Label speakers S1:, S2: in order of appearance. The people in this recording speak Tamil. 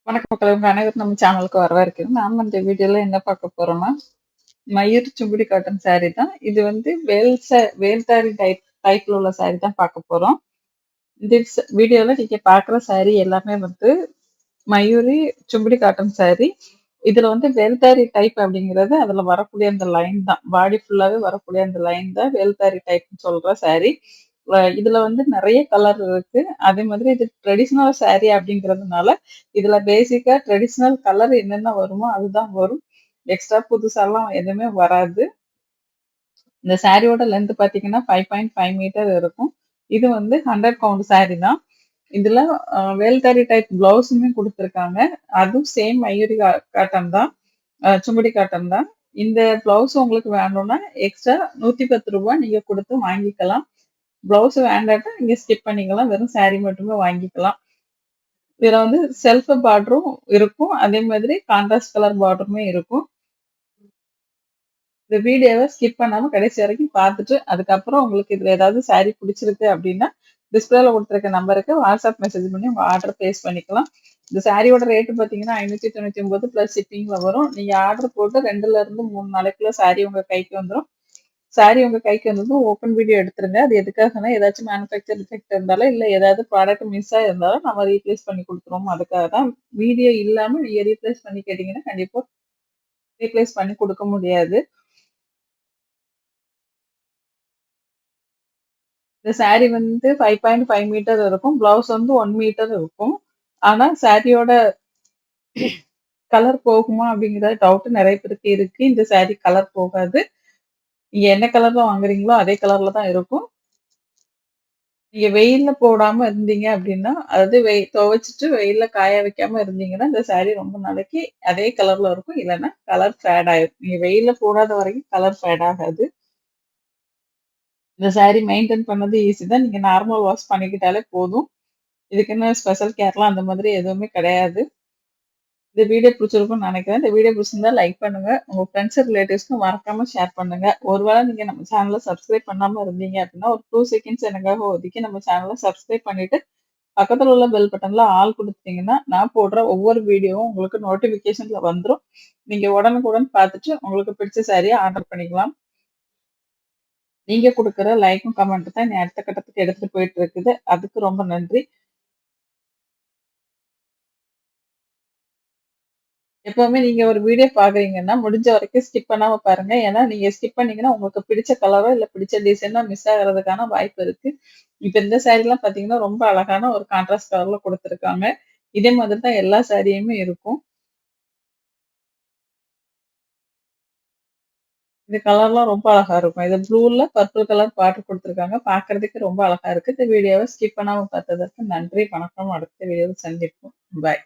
S1: வணக்கம் மக்களே! உங்க அனைவரும் நம்ம சேனலுக்கு வரவேற்கிறேன். நாம இந்த வீடியோல என்ன பார்க்க போறோம்னா, மயூர் சுங்குடி காட்டன் சாரி தான். இது வந்து வேல்சாரி டைப்ல உள்ள சாரி தான் பார்க்க போறோம். இந்த வீடியோல நீங்க பார்க்குற சாரி எல்லாமே வந்து மயூரி சுங்குடி காட்டன் சாரி. இதுல வந்து வேல்தாரி டைப் அப்படிங்கிறது அதுல வரக்கூடிய அந்த லைன் தான். பாடி ஃபுல்லாவே வரக்கூடிய அந்த லைன் தான் வேல்தாரி டைப்னு சொல்ற சாரி. இதுல வந்து நெறைய கலர் இருக்கு. அதே மாதிரி இது ட்ரெடிஷனல் சாரி அப்படிங்கிறதுனால, இதுல பேசிக்கா ட்ரெடிஷனல் கலர் என்னென்ன வருமோ அதுதான் வரும். எக்ஸ்ட்ரா புதுசாலாம் எதுவுமே வராது. இந்த சாரியோட லென்த் பார்த்தீங்கன்னா 5.5 மீட்டர் இருக்கும். இது வந்து 100 கவுண்ட் சாரி தான். இதுல வேல்தாரி டைப் பிளவுஸுமே குடுத்துருக்காங்க. அதுவும் சேம் மயூரி காட்டன் தான். சுங்குடி காட்டன் தான். இந்த பிளவுஸ் உங்களுக்கு வேணும்னா எக்ஸ்ட்ரா ரூ. 110 நீங்க குடுத்து வாங்கிக்கலாம். பிளவுஸ் வேண்டாட்டா நீங்க ஸ்கிப் பண்ணிக்கலாம். வெறும் சாரி மட்டுமே வாங்கிக்கலாம். இதுல வந்து செல்ஃப் பார்டரும் இருக்கும். அதே மாதிரி கான்ட்ராஸ்ட் கலர் பார்டருமே இருக்கும். இந்த வீடியோவ ஸ்கிப் பண்ணாம கடைசி வரைக்கும் பார்த்துட்டு, அதுக்கப்புறம் உங்களுக்கு இதுல ஏதாவது சாரி பிடிச்சிருக்கு அப்படின்னா, டிஸ்பிளேல குடுத்துருக்க நம்பருக்கு வாட்ஸ்அப் மெசேஜ் பண்ணி உங்க ஆர்டர் பிளேஸ் பண்ணிக்கலாம். இந்த சாரியோட ரேட் பார்த்தீங்கன்னா, ரூ. 599 பிளஸ் ஷிப்பிங்ல வரும். நீங்க ஆர்டர் போட்டு 2ல இருந்து 3 நாளைக்குள்ள சாரி உங்க கைக்கு வந்துரும். சாரி உங்க கைக்கு வந்ததும் ஓப்பன் வீடியோ எடுத்துருங்க. அது எதுக்காகன்னா, ஏதாச்சும் மேனுஃபேக்சர் டிஃபெக்ட் இருந்தாலும், இல்ல ஏதாவது ப்ராடக்ட் மிஸ் ஆயிருந்தாலும் நம்ம ரீப்ளேஸ் பண்ணி குடுத்துருவோம். அதுக்காக தான். வீடியோ இல்லாம நீங்க ரீப்ளேஸ் பண்ணி கேட்டீங்கன்னா, கண்டிப்பா ரீப்ளேஸ் பண்ணி குடுக்க முடியாது. இந்த சாரி வந்து 5.5 மீட்டர் இருக்கும். பிளவுஸ் வந்து 1 மீட்டர் இருக்கும். ஆனா சாரியோட கலர் போகுமா அப்படிங்கிற டவுட் நெறைய பேருக்கு இருக்கு. இந்த சாரி கலர் போகாது. நீங்க என்ன கலர்ல வாங்குறீங்களோ அதே கலர்ல தான் இருக்கும். நீங்க வெயில்ல போடாம இருந்தீங்க அப்படின்னா, அதாவது துவைச்சுட்டு வெயில்ல காய வைக்காம இருந்தீங்கன்னா, இந்த சாரி ரொம்ப நாளைக்கு அதே கலர்ல இருக்கும். இல்லன்னா கலர் ஃபேட் ஆயிரும். நீங்க வெயில்ல போடாத வரைக்கும் கலர் ஃபேட் ஆகாது. இந்த சாரி மெயின்டெயின் பண்ணது ஈஸி தான். நீங்க நார்மல் வாஷ் பண்ணிக்கிட்டாலே போதும். இதுக்குன்னு ஸ்பெஷல் கேர்லாம் அந்த மாதிரி எதுவுமே கிடையாது. இந்த வீடியோ பிடிச்சிருக்கும்னு நினைக்கிறேன். இந்த வீடியோ பிடிச்சிருந்தா லைக் பண்ணுங்க. உங்க ஃப்ரெண்ட்ஸ், ரிலேட்டிவ்ஸ்க்கும் மறக்காம ஷேர் பண்ணுங்க. ஒருவேளை நீங்க நம்ம சேனல சப்ஸ்கிரைப் பண்ணாம இருந்தீங்க அப்படின்னா, ஒரு 2 செகண்ட்ஸ் எனக்காக ஒதுக்கி நம்ம சேனல சப்ஸ்கிரைப் பண்ணிட்டு, பக்கத்துல உள்ள பெல் பட்டன்ல ஆல் குடுத்தீங்கன்னா, நான் போடுற ஒவ்வொரு வீடியோவும் உங்களுக்கு நோட்டிஃபிகேஷன்ல வந்துரும். நீங்க உடனுக்குடன் பார்த்துட்டு உங்களுக்கு பிடிச்ச சாரிய ஆர்டர் பண்ணிக்கலாம். நீங்க குடுக்குற லைக்கும், கமெண்ட் தான் என்னைய அடுத்த கட்டத்துக்கு எடுத்துட்டு போயிட்டு இருக்குது. அதுக்கு ரொம்ப நன்றி. எப்பவுமே நீங்க ஒரு வீடியோ பார்க்குறீங்கன்னா, முடிஞ்ச வரைக்கும் ஸ்கிப் பண்ணாம பாருங்க. ஏன்னா, நீங்க ஸ்கிப் பண்ணீங்கன்னா, உங்களுக்கு பிடிச்ச கலரோ, இல்ல பிடிச்ச டிசைனோ மிஸ் ஆகுறதுக்கான வாய்ப்பு இருக்கு. இப்ப இந்த சாரிலாம் பார்த்தீங்கன்னா, ரொம்ப அழகான ஒரு கான்ட்ராஸ்ட் கலர்ல குடுத்துருக்காங்க. இதே மாதிரி தான் எல்லா சாரியுமே இருக்கும். இந்த கலர்லாம் ரொம்ப அழகா இருக்கும். இது ப்ளூல பர்பிள் கலர் பார்டர் குடுத்துருக்காங்க. பார்க்கறதுக்கு ரொம்ப அழகா இருக்கு. இந்த வீடியோவ ஸ்கிப் பண்ணாம பார்த்ததற்கு நன்றி. வணக்கம். அடுத்த வீடியோவில் சந்திப்போம். பாய்.